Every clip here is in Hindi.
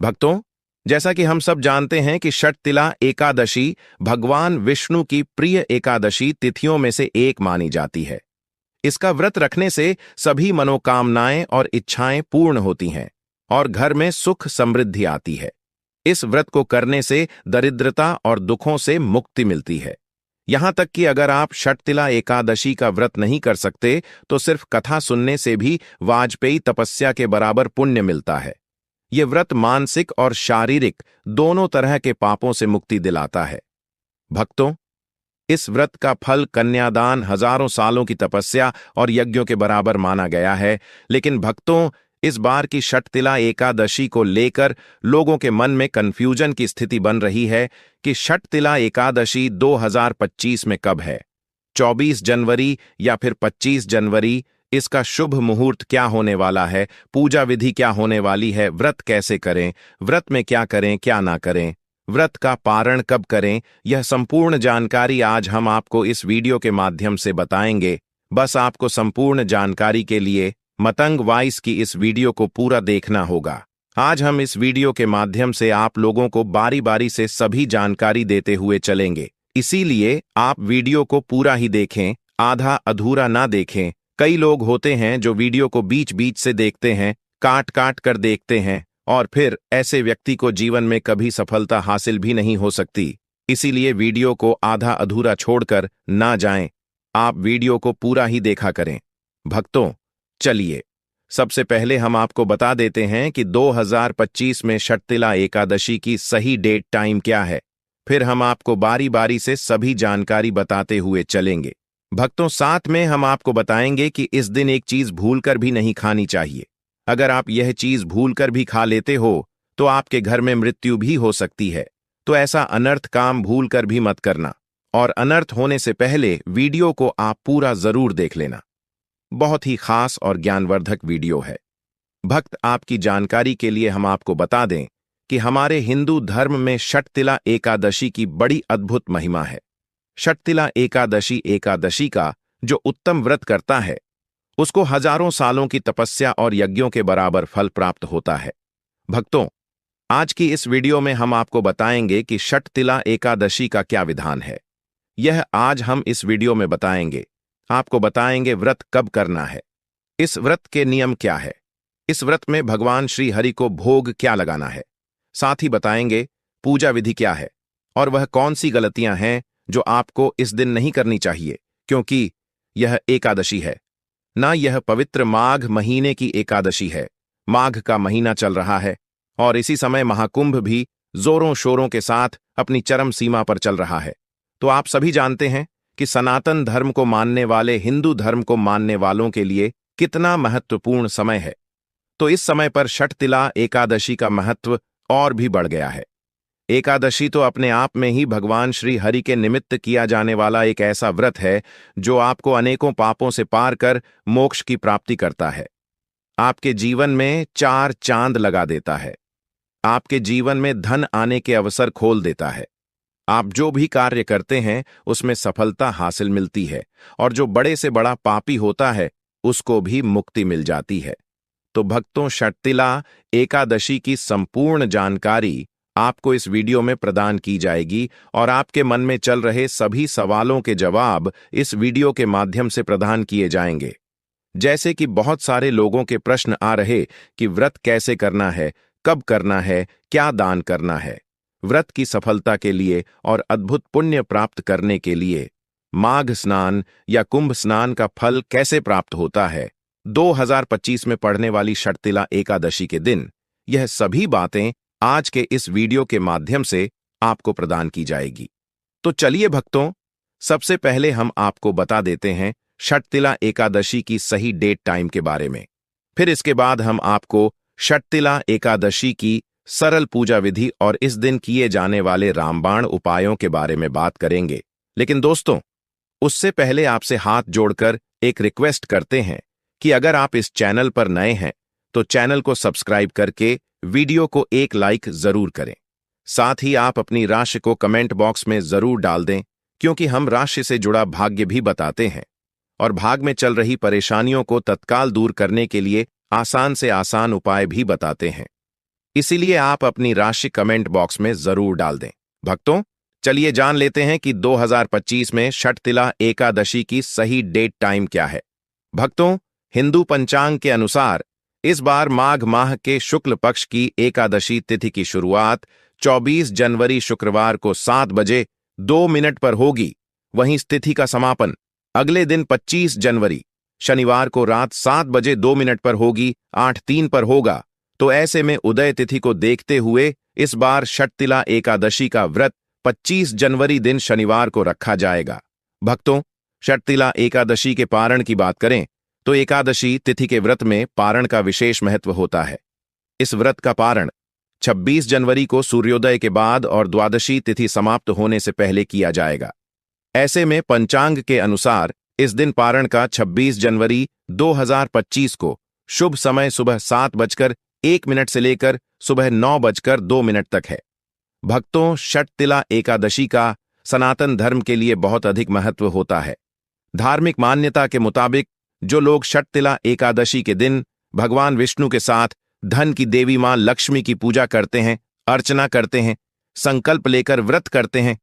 भक्तों, जैसा कि हम सब जानते हैं कि षटतिला एकादशी भगवान विष्णु की प्रिय एकादशी तिथियों में से एक मानी जाती है। इसका व्रत रखने से सभी मनोकामनाएं और इच्छाएं पूर्ण होती हैं और घर में सुख समृद्धि आती है। इस व्रत को करने से दरिद्रता और दुखों से मुक्ति मिलती है। यहां तक कि अगर आप षटतिला एकादशी का व्रत नहीं कर सकते तो सिर्फ कथा सुनने से भी वाजपेयी तपस्या के बराबर पुण्य मिलता है। ये व्रत मानसिक और शारीरिक दोनों तरह के पापों से मुक्ति दिलाता है। भक्तों, इस व्रत का फल कन्यादान, हजारों सालों की तपस्या और यज्ञों के बराबर माना गया है। लेकिन भक्तों, इस बार की षटतिला एकादशी को लेकर लोगों के मन में कंफ्यूजन की स्थिति बन रही है कि षटतिला एकादशी 2025 में कब है, 24 जनवरी या फिर 25 जनवरी। इसका शुभ मुहूर्त क्या होने वाला है, पूजा विधि क्या होने वाली है, व्रत कैसे करें, व्रत में क्या करें क्या ना करें, व्रत का पारण कब करें, यह संपूर्ण जानकारी आज हम आपको इस वीडियो के माध्यम से बताएंगे। बस आपको संपूर्ण जानकारी के लिए मतंग वॉइस की इस वीडियो को पूरा देखना होगा। आज हम इस वीडियो के माध्यम से आप लोगों को बारी बारी से सभी जानकारी देते हुए चलेंगे, इसीलिए आप वीडियो को पूरा ही देखें, आधा अधूरा ना देखें। कई लोग होते हैं जो वीडियो को बीच बीच से देखते हैं, काट काट कर देखते हैं, और फिर ऐसे व्यक्ति को जीवन में कभी सफलता हासिल भी नहीं हो सकती। इसीलिए वीडियो को आधा अधूरा छोड़कर ना जाएं, आप वीडियो को पूरा ही देखा करें। भक्तों, चलिए सबसे पहले हम आपको बता देते हैं कि 2025 में षटतिला एकादशी की सही डेट टाइम क्या है। फिर हम आपको बारी बारी से सभी जानकारी बताते हुए चलेंगे। भक्तों, साथ में हम आपको बताएंगे कि इस दिन एक चीज भूलकर भी नहीं खानी चाहिए। अगर आप यह चीज भूलकर भी खा लेते हो तो आपके घर में मृत्यु भी हो सकती है। तो ऐसा अनर्थ काम भूलकर भी मत करना, और अनर्थ होने से पहले वीडियो को आप पूरा जरूर देख लेना। बहुत ही खास और ज्ञानवर्धक वीडियो है। भक्त, आपकी जानकारी के लिए हम आपको बता दें कि हमारे हिंदू धर्म में षटतिला एकादशी की बड़ी अद्भुत महिमा है। षटतिला एकादशी का जो उत्तम व्रत करता है उसको हजारों सालों की तपस्या और यज्ञों के बराबर फल प्राप्त होता है। भक्तों, आज की इस वीडियो में हम आपको बताएंगे कि षटतिला एकादशी का क्या विधान है। यह आज हम इस वीडियो में बताएंगे। आपको बताएंगे व्रत कब करना है, इस व्रत के नियम क्या है, इस व्रत में भगवान श्री हरि को भोग क्या लगाना है। साथ ही बताएंगे पूजा विधि क्या है और वह कौन सी गलतियां हैं जो आपको इस दिन नहीं करनी चाहिए, क्योंकि यह एकादशी है ना, यह पवित्र माघ महीने की एकादशी है। माघ का महीना चल रहा है और इसी समय महाकुंभ भी जोरों शोरों के साथ अपनी चरम सीमा पर चल रहा है। तो आप सभी जानते हैं कि सनातन धर्म को मानने वाले, हिंदू धर्म को मानने वालों के लिए कितना महत्वपूर्ण समय है। तो इस समय पर षटतिला एकादशी का महत्व और भी बढ़ गया है। एकादशी तो अपने आप में ही भगवान श्री हरि के निमित्त किया जाने वाला एक ऐसा व्रत है जो आपको अनेकों पापों से पार कर मोक्ष की प्राप्ति करता है। आपके जीवन में चार चांद लगा देता है, आपके जीवन में धन आने के अवसर खोल देता है। आप जो भी कार्य करते हैं उसमें सफलता हासिल मिलती है, और जो बड़े से बड़ा पापी होता है उसको भी मुक्ति मिल जाती है। तो भक्तों, षटतिला एकादशी की संपूर्ण जानकारी आपको इस वीडियो में प्रदान की जाएगी और आपके मन में चल रहे सभी सवालों के जवाब इस वीडियो के माध्यम से प्रदान किए जाएंगे। जैसे कि बहुत सारे लोगों के प्रश्न आ रहे कि व्रत कैसे करना है, कब करना है, क्या दान करना है। व्रत की सफलता के लिए और अद्भुत पुण्य प्राप्त करने के लिए माघ स्नान या कुंभ स्नान का फल कैसे प्राप्त होता है 2025 में पड़ने वाली षटतिला एकादशी के दिन, यह सभी बातें आज के इस वीडियो के माध्यम से आपको प्रदान की जाएगी। तो चलिए भक्तों, सबसे पहले हम आपको बता देते हैं षटतिला एकादशी की सही डेट टाइम के बारे में। फिर इसके बाद हम आपको षटतिला एकादशी की सरल पूजा विधि और इस दिन किए जाने वाले रामबाण उपायों के बारे में बात करेंगे। लेकिन दोस्तों, उससे पहले आपसे हाथ जोड़कर एक रिक्वेस्ट करते हैं कि अगर आप इस चैनल पर नए हैं तो चैनल को सब्सक्राइब करके वीडियो को एक लाइक जरूर करें। साथ ही आप अपनी राशि को कमेंट बॉक्स में जरूर डाल दें, क्योंकि हम राशि से जुड़ा भाग्य भी बताते हैं और भाग में चल रही परेशानियों को तत्काल दूर करने के लिए आसान से आसान उपाय भी बताते हैं। इसीलिए आप अपनी राशि कमेंट बॉक्स में जरूर डाल दें। भक्तों, चलिए जान लेते हैं कि 2025 में छठ-तिला एकादशी की सही डेट टाइम क्या है। भक्तों, हिंदू पंचांग के अनुसार इस बार माघ माह के शुक्ल पक्ष की एकादशी तिथि की शुरुआत 24 जनवरी शुक्रवार को 7 बजे 2 मिनट पर होगी। वहीं इस तिथि का समापन अगले दिन 25 जनवरी शनिवार को रात 7 बजे 2 मिनट पर होगी, 8:03 पर होगा। तो ऐसे में उदय तिथि को देखते हुए इस बार छठ-तिला एकादशी का व्रत 25 जनवरी दिन शनिवार को रखा जाएगा। भक्तों, छठ-तिला एकादशी के पारण की बात करें तो एकादशी तिथि के व्रत में पारण का विशेष महत्व होता है। इस व्रत का पारण 26 जनवरी को सूर्योदय के बाद और द्वादशी तिथि समाप्त होने से पहले किया जाएगा। ऐसे में पंचांग के अनुसार इस दिन पारण का 26 जनवरी 2025 को शुभ समय सुबह 7:01 से लेकर सुबह 9:02 तक है। भक्तों, छठ-तिला एकादशी का सनातन धर्म के लिए बहुत अधिक महत्व होता है। धार्मिक मान्यता के मुताबिक जो लोग छठ-तिला एकादशी के दिन भगवान विष्णु के साथ धन की देवी मां लक्ष्मी की पूजा करते हैं, अर्चना करते हैं, संकल्प लेकर व्रत करते हैं,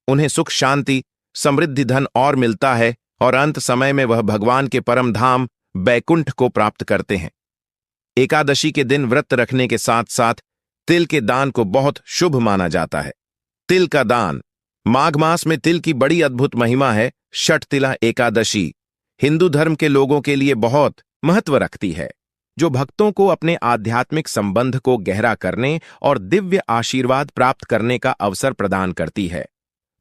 उन्हें सुख शांति समृद्धि धन और मिलता है और अंत समय में वह भगवान के परम धाम बैकुंठ को प्राप्त करते हैं। एकादशी के दिन व्रत रखने के साथ साथ तिल के दान को बहुत शुभ माना जाता है। तिल का दान, माघ मास में तिल की बड़ी अद्भुत महिमा है। छठ-तिला एकादशी हिंदू धर्म के लोगों के लिए बहुत महत्व रखती है, जो भक्तों को अपने आध्यात्मिक संबंध को गहरा करने और दिव्य आशीर्वाद प्राप्त करने का अवसर प्रदान करती है।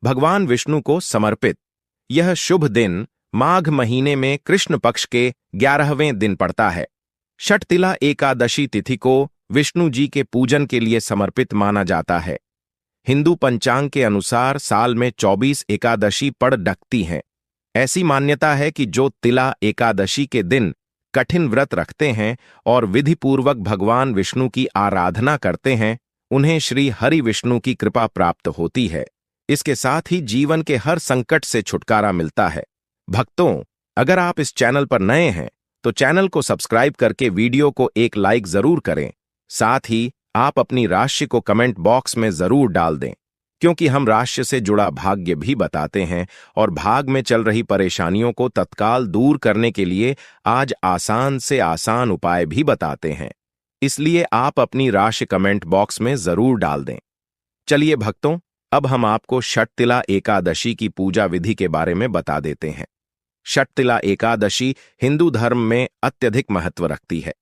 भगवान विष्णु को समर्पित यह शुभ दिन माघ महीने में कृष्ण पक्ष के 11वें दिन पड़ता है। छठ-तिला एकादशी तिथि को विष्णु जी के पूजन के लिए समर्पित माना जाता है। हिंदू पंचांग के अनुसार साल में 24 एकादशी पड़ ढकती हैं। ऐसी मान्यता है कि जो तिला एकादशी के दिन कठिन व्रत रखते हैं और विधिपूर्वक भगवान विष्णु की आराधना करते हैं, उन्हें श्री हरि विष्णु की कृपा प्राप्त होती है। इसके साथ ही जीवन के हर संकट से छुटकारा मिलता है। भक्तों, अगर आप इस चैनल पर नए हैं तो चैनल को सब्सक्राइब करके वीडियो को एक लाइक जरूर करें। साथ ही आप अपनी राशि को कमेंट बॉक्स में जरूर डाल दें, क्योंकि हम राशि से जुड़ा भाग्य भी बताते हैं और भाग में चल रही परेशानियों को तत्काल दूर करने के लिए आज आसान से आसान उपाय भी बताते हैं। इसलिए आप अपनी राशि कमेंट बॉक्स में जरूर डाल दें। चलिए भक्तों, अब हम आपको छठ-तिला एकादशी की पूजा विधि के बारे में बता देते हैं। छठ-तिला एकादशी हिंदू धर्म में अत्यधिक महत्व रखती है।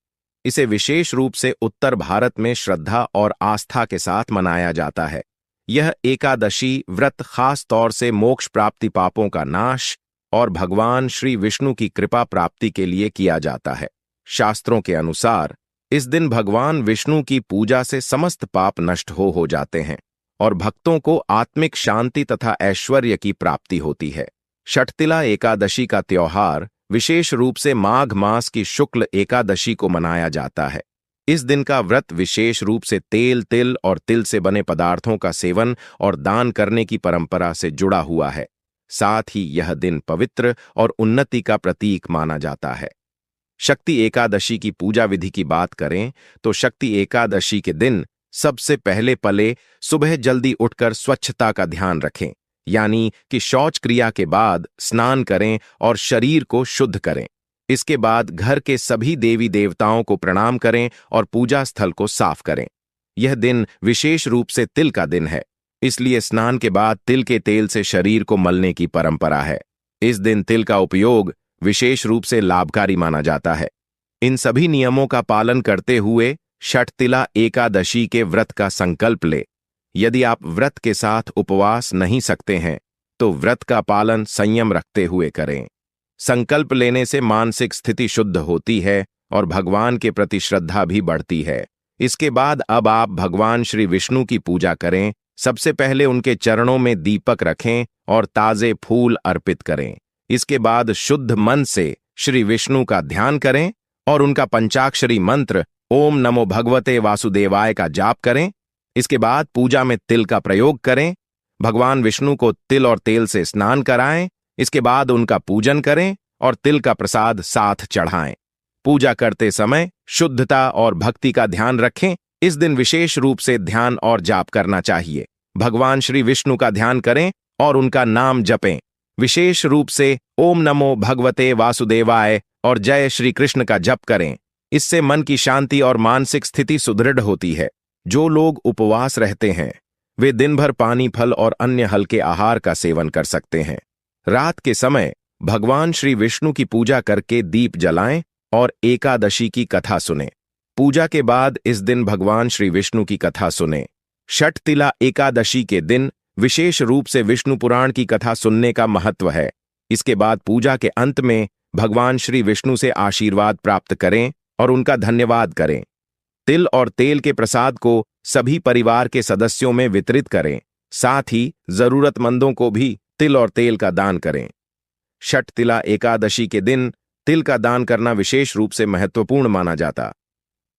इसे विशेष रूप से उत्तर भारत में श्रद्धा और आस्था के साथ मनाया जाता है। यह एकादशी व्रत खास तौर से मोक्ष प्राप्ति, पापों का नाश और भगवान श्री विष्णु की कृपा प्राप्ति के लिए किया जाता है। शास्त्रों के अनुसार इस दिन भगवान विष्णु की पूजा से समस्त पाप नष्ट हो जाते हैं और भक्तों को आत्मिक शांति तथा ऐश्वर्य की प्राप्ति होती है। छठ-तिला एकादशी का त्योहार विशेष रूप से माघ मास की शुक्ल एकादशी को मनाया जाता है। इस दिन का व्रत विशेष रूप से तेल, तिल और तिल से बने पदार्थों का सेवन और दान करने की परंपरा से जुड़ा हुआ है। साथ ही यह दिन पवित्र और उन्नति का प्रतीक माना जाता है। शक्ति एकादशी की पूजा विधि की बात करें तो शक्ति एकादशी के दिन सबसे पहले पले सुबह जल्दी उठकर स्वच्छता का ध्यान रखें, यानी कि शौच क्रिया के बाद स्नान करें और शरीर को शुद्ध करें। इसके बाद घर के सभी देवी देवताओं को प्रणाम करें और पूजा स्थल को साफ करें। यह दिन विशेष रूप से तिल का दिन है, इसलिए स्नान के बाद तिल के तेल से शरीर को मलने की परंपरा है। इस दिन तिल का उपयोग विशेष रूप से लाभकारी माना जाता है। इन सभी नियमों का पालन करते हुए छठ-तिला एकादशी के व्रत का संकल्प ले। यदि आप व्रत के साथ उपवास नहीं सकते हैं तो व्रत का पालन संयम रखते हुए करें। संकल्प लेने से मानसिक स्थिति शुद्ध होती है और भगवान के प्रति श्रद्धा भी बढ़ती है। इसके बाद अब आप भगवान श्री विष्णु की पूजा करें। सबसे पहले उनके चरणों में दीपक रखें और ताजे फूल अर्पित करें। इसके बाद शुद्ध मन से श्री विष्णु का ध्यान करें और उनका पंचाक्षरी मंत्र ओम नमो भगवते वासुदेवाय का जाप करें। इसके बाद पूजा में तिल का प्रयोग करें। भगवान विष्णु को तिल और तेल से स्नान कराएं। इसके बाद उनका पूजन करें और तिल का प्रसाद साथ चढ़ाएं। पूजा करते समय शुद्धता और भक्ति का ध्यान रखें इस दिन विशेष रूप से ध्यान और जाप करना चाहिए। भगवान श्री विष्णु का ध्यान करें और उनका नाम जपें। विशेष रूप से ओम नमो भगवते वासुदेवाय और जय श्री कृष्ण का जप करें। इससे मन की शांति और मानसिक स्थिति सुदृढ़ होती है। जो लोग उपवास रहते हैं वे दिन भर पानी, फल और अन्य हल्के आहार का सेवन कर सकते हैं। रात के समय भगवान श्री विष्णु की पूजा करके दीप जलाएं और एकादशी की कथा सुनें। पूजा के बाद इस दिन भगवान श्री विष्णु की कथा सुनें। षटतिला एकादशी के दिन विशेष रूप से विष्णु पुराण की कथा सुनने का महत्व है। इसके बाद पूजा के अंत में भगवान श्री विष्णु से आशीर्वाद प्राप्त करें और उनका धन्यवाद करें। तिल और तेल के प्रसाद को सभी परिवार के सदस्यों में वितरित करें। साथ ही जरूरतमंदों को भी तिल और तेल का दान करें। षटतिला एकादशी के दिन तिल का दान करना विशेष रूप से महत्वपूर्ण माना जाता।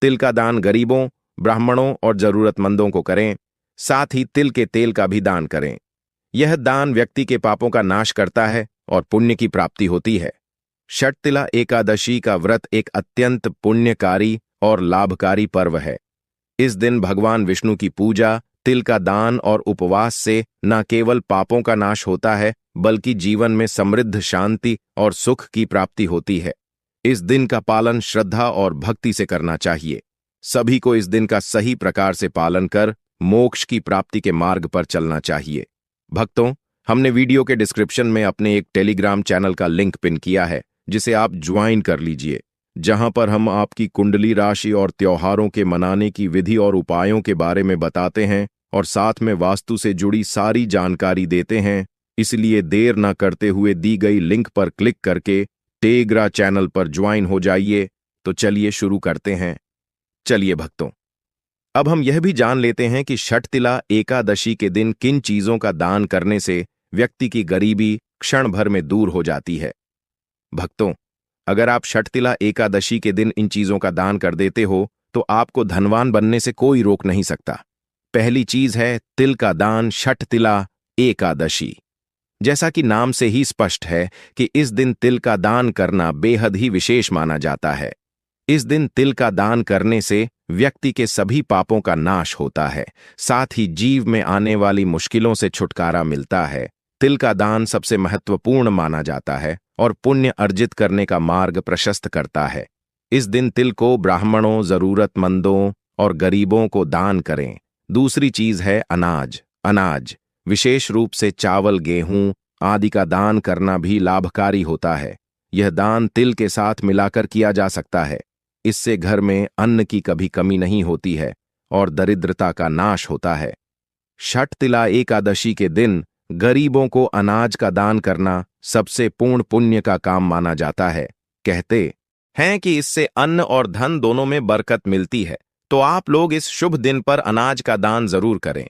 तिल का दान गरीबों, ब्राह्मणों और जरूरतमंदों को करें। साथ ही तिल के तेल का भी दान करें। यह दान व्यक्ति के पापों का नाश करता है और पुण्य की प्राप्ति होती है। षटतिला एकादशी का व्रत एक अत्यंत पुण्यकारी और लाभकारी पर्व है। इस दिन भगवान विष्णु की पूजा, तिल का दान और उपवास से न केवल पापों का नाश होता है बल्कि जीवन में समृद्ध शांति और सुख की प्राप्ति होती है। इस दिन का पालन श्रद्धा और भक्ति से करना चाहिए। सभी को इस दिन का सही प्रकार से पालन कर मोक्ष की प्राप्ति के मार्ग पर चलना चाहिए। भक्तों, हमने वीडियो के डिस्क्रिप्शन में अपने एक टेलीग्राम चैनल का लिंक पिन किया है, जिसे आप ज्वाइन कर लीजिए, जहां पर हम आपकी कुंडली राशि और त्योहारों के मनाने की विधि और उपायों के बारे में बताते हैं और साथ में वास्तु से जुड़ी सारी जानकारी देते हैं। इसलिए देर न करते हुए दी गई लिंक पर क्लिक करके टेलीग्राम चैनल पर ज्वाइन हो जाइए। तो चलिए शुरू करते हैं। चलिए भक्तों, अब हम यह भी जान लेते हैं कि षटतिला एकादशी के दिन किन चीजों का दान करने से व्यक्ति की गरीबी क्षण भर में दूर हो जाती है। भक्तों, अगर आप षटतिला एकादशी के दिन इन चीजों का दान कर देते हो तो आपको धनवान बनने से कोई रोक नहीं सकता। पहली चीज है तिल का दान षटतिला एकादशी। जैसा कि नाम से ही स्पष्ट है कि इस दिन तिल का दान करना बेहद ही विशेष माना जाता है। इस दिन तिल का दान करने से व्यक्ति के सभी पापों का नाश होता है। साथ ही जीव में आने वाली मुश्किलों से छुटकारा मिलता है। तिल का दान सबसे महत्वपूर्ण माना जाता है और पुण्य अर्जित करने का मार्ग प्रशस्त करता है। इस दिन तिल को ब्राह्मणों, जरूरतमंदों और गरीबों को दान करें। दूसरी चीज है अनाज। अनाज विशेष रूप से चावल, गेहूं आदि का दान करना भी लाभकारी होता है। यह दान तिल के साथ मिलाकर किया जा सकता है। इससे घर में अन्न की कभी कमी नहीं होती है और दरिद्रता का नाश होता है। षटतिला एकादशी के दिन गरीबों को अनाज का दान करना सबसे पूर्ण पुण्य का काम माना जाता है। कहते हैं कि इससे अन्न और धन दोनों में बरकत मिलती है। तो आप लोग इस शुभ दिन पर अनाज का दान जरूर करें।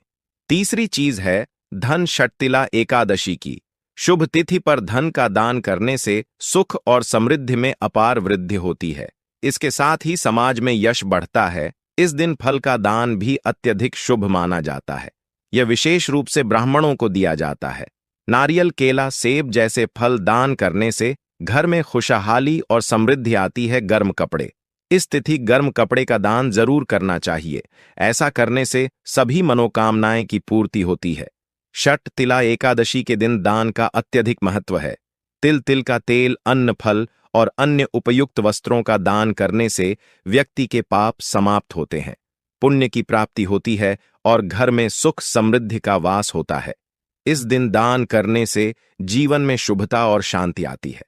तीसरी चीज है धन षटतिला एकादशी की। शुभ तिथि पर धन का दान करने से सुख और समृद्धि में अपार वृद्धि होती है। इसके साथ ही समाज में यश बढ़ता है। इस दिन फल का दान भी अत्यधिक शुभ माना जाता है। यह विशेष रूप से ब्राह्मणों को दिया जाता है। नारियल, केला, सेब जैसे फल दान करने से घर में खुशहाली और समृद्धि आती है। गर्म कपड़े, इस तिथि गर्म कपड़े का दान जरूर करना चाहिए। ऐसा करने से सभी मनोकामनाएं की पूर्ति होती है। षटतिला एकादशी के दिन दान का अत्यधिक महत्व है। तिल का तेल, अन्न, फल और अन्य उपयुक्त वस्त्रों का दान करने से व्यक्ति के पाप समाप्त होते हैं, पुण्य की प्राप्ति होती है और घर में सुख समृद्धि का वास होता है। इस दिन दान करने से जीवन में शुभता और शांति आती है।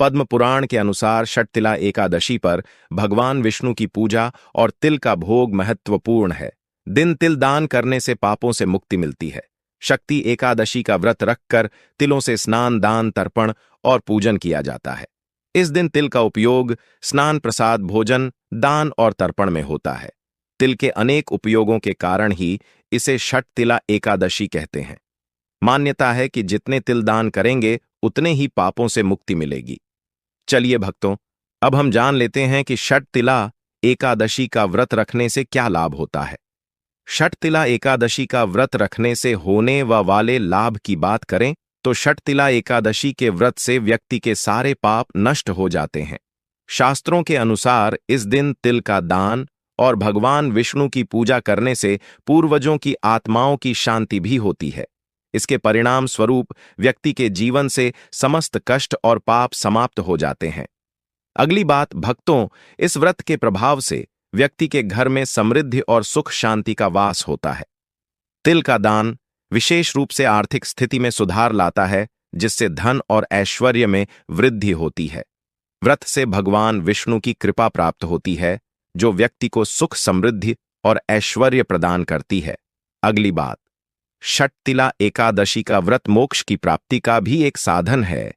पद्म पुराण के अनुसार षटतिला एकादशी पर भगवान विष्णु की पूजा और तिल का भोग महत्वपूर्ण है। दिन तिल दान करने से पापों से मुक्ति मिलती है। शक्ति एकादशी का व्रत रखकर तिलों से स्नान, दान, तर्पण और पूजन किया जाता है। इस दिन तिल का उपयोग स्नान, प्रसाद, भोजन, दान और तर्पण में होता है। तिल के अनेक उपयोगों के कारण ही इसे षटतिला एकादशी कहते हैं। मान्यता है कि जितने तिल दान करेंगे उतने ही पापों से मुक्ति मिलेगी। चलिए भक्तों, अब हम जान लेते हैं कि षटतिला एकादशी का व्रत रखने से क्या लाभ होता है। षटतिला एकादशी का व्रत रखने से होने वाले लाभ की बात करें तो षटतिला एकादशी के व्रत से व्यक्ति के सारे पाप नष्ट हो जाते हैं। शास्त्रों के अनुसार इस दिन तिल का दान और भगवान विष्णु की पूजा करने से पूर्वजों की आत्माओं की शांति भी होती है। इसके परिणाम स्वरूप व्यक्ति के जीवन से समस्त कष्ट और पाप समाप्त हो जाते हैं। अगली बात, भक्तों, इस व्रत के प्रभाव से व्यक्ति के घर में समृद्धि और सुख शांति का वास होता है। तिल का दान विशेष रूप से आर्थिक स्थिति में सुधार लाता है, जिससे धन और ऐश्वर्य में वृद्धि होती है। व्रत से भगवान विष्णु की कृपा प्राप्त होती है, जो व्यक्ति को सुख, समृद्धि और ऐश्वर्य प्रदान करती है। अगली बात, षटतिला एकादशी का व्रत मोक्ष की प्राप्ति का भी एक साधन है।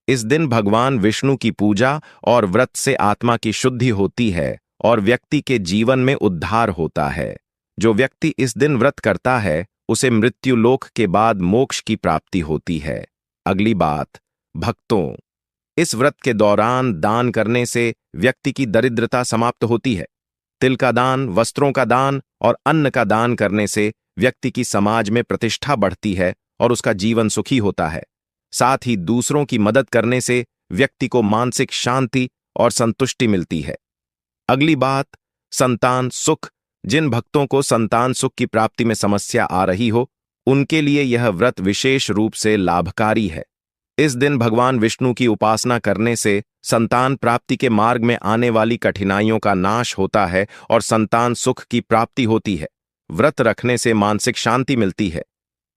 इस दिन भगवान विष्णु की पूजा और व्रत से आत्मा की शुद्धि होती है और व्यक्ति के जीवन में उद्धार होता है। जो व्यक्ति इस दिन व्रत करता है, उसे मृत्युलोक के बाद मोक्ष की प्राप्ति होती है। अगली बात, भक्तों, इस व्रत के दौरान दान करने से व्यक्ति की दरिद्रता समाप्त होती है। तिल का दान, वस्त्रों का दान और अन्न का दान करने से व्यक्ति की समाज में प्रतिष्ठा बढ़ती है और उसका जीवन सुखी होता है। साथ ही दूसरों की मदद करने से व्यक्ति को मानसिक शांति और संतुष्टि मिलती है। अगली बात, संतान सुख। जिन भक्तों को संतान सुख की प्राप्ति में समस्या आ रही हो, उनके लिए यह व्रत विशेष रूप से लाभकारी है। इस दिन भगवान विष्णु की उपासना करने से संतान प्राप्ति के मार्ग में आने वाली कठिनाइयों का नाश होता है और संतान सुख की प्राप्ति होती है। व्रत रखने से मानसिक शांति मिलती है।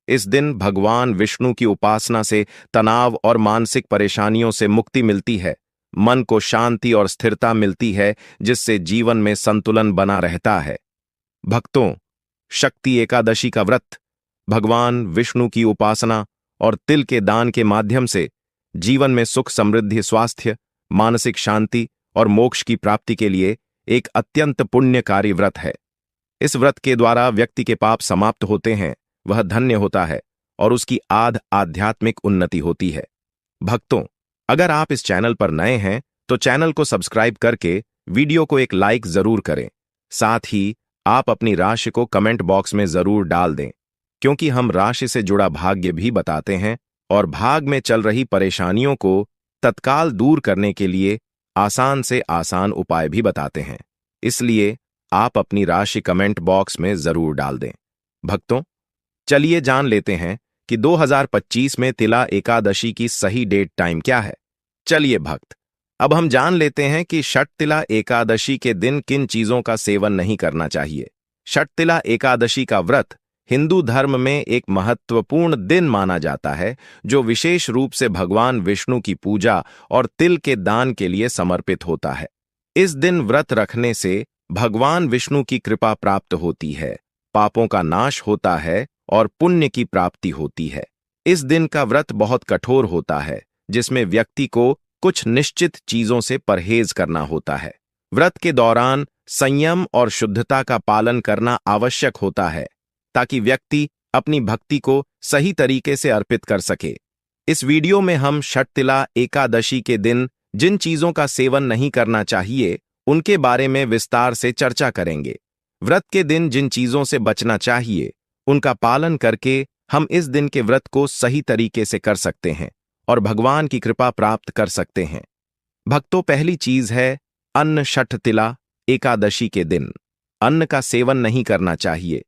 इस दिन भगवान विष्णु की उपासना से तनाव और मानसिक परेशानियों से मुक्ति मिलती है। मन को शांति और स्थिरता मिलती है, जिससे जीवन में संतुलन बना रहता है। भक्तों, शक्ति एकादशी का व्रत भगवान विष्णु की उपासना और तिल के दान के माध्यम से जीवन में सुख, समृद्धि, स्वास्थ्य, मानसिक शांति और मोक्ष की प्राप्ति के लिए एक अत्यंत पुण्यकारी व्रत है। इस व्रत के द्वारा व्यक्ति के पाप समाप्त होते हैं, वह धन्य होता है और उसकी आध्यात्मिक उन्नति होती है। भक्तों, अगर आप इस चैनल पर नए हैं तो चैनल को सब्सक्राइब करके वीडियो को एक लाइक जरूर करें। साथ ही आप अपनी राशि को कमेंट बॉक्स में जरूर डाल दें, क्योंकि हम राशि से जुड़ा भाग्य भी बताते हैं और भाग में चल रही परेशानियों को तत्काल दूर करने के लिए आसान से आसान उपाय भी बताते हैं। इसलिए आप अपनी राशि कमेंट बॉक्स में जरूर डाल दें। भक्तों, चलिए जान लेते हैं कि 2025 में तिला एकादशी की सही डेट टाइम क्या है। चलिए भक्त, अब हम जान लेते हैं कि षटतिला एकादशी के दिन किन चीजों का सेवन नहीं करना चाहिए। षटतिला एकादशी का व्रत हिंदू धर्म में एक महत्वपूर्ण दिन माना जाता है, जो विशेष रूप से भगवान विष्णु की पूजा और तिल के दान के लिए समर्पित होता है। इस दिन व्रत रखने से भगवान विष्णु की कृपा प्राप्त होती है, पापों का नाश होता है और पुण्य की प्राप्ति होती है। इस दिन का व्रत बहुत कठोर होता है, जिसमें व्यक्ति को कुछ निश्चित चीजों से परहेज करना होता है। व्रत के दौरान संयम और शुद्धता का पालन करना आवश्यक होता है, ताकि व्यक्ति अपनी भक्ति को सही तरीके से अर्पित कर सके। इस वीडियो में हम षटतिला एकादशी के दिन जिन चीजों का सेवन नहीं करना चाहिए, उनके बारे में विस्तार से चर्चा करेंगे। व्रत के दिन जिन चीजों से बचना चाहिए, उनका पालन करके हम इस दिन के व्रत को सही तरीके से कर सकते हैं और भगवान की कृपा प्राप्त कर सकते हैं। भक्तों, पहली चीज है अन्न। षटतिला एकादशी के दिन अन्न का सेवन नहीं करना चाहिए।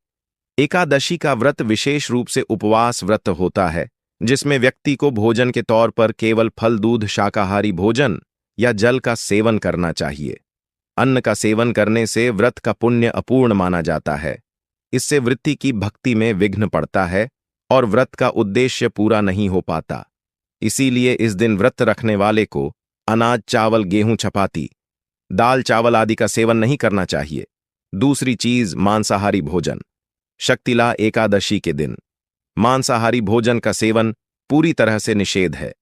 एकादशी का व्रत विशेष रूप से उपवास व्रत होता है, जिसमें व्यक्ति को भोजन के तौर पर केवल फल, दूध, शाकाहारी भोजन या जल का सेवन करना चाहिए। अन्न का सेवन करने से व्रत का पुण्य अपूर्ण माना जाता है। इससे वृत्ति की भक्ति में विघ्न पड़ता है और व्रत का उद्देश्य पूरा नहीं हो पाता। इसीलिए इस दिन व्रत रखने वाले को अनाज, चावल, गेहूं, चपाती, दाल, चावल आदि का सेवन नहीं करना चाहिए। दूसरी चीज, मांसाहारी भोजन। षटतिला एकादशी के दिन मांसाहारी भोजन का सेवन पूरी तरह से निषेध है।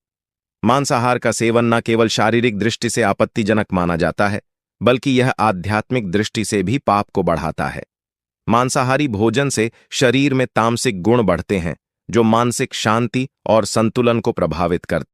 मांसाहार का सेवन न केवल शारीरिक दृष्टि से आपत्तिजनक माना जाता है, बल्कि यह आध्यात्मिक दृष्टि से भी पाप को बढ़ाता है। मांसाहारी भोजन से शरीर में तामसिक गुण बढ़ते हैं, जो मानसिक शांति और संतुलन को प्रभावित करते हैं।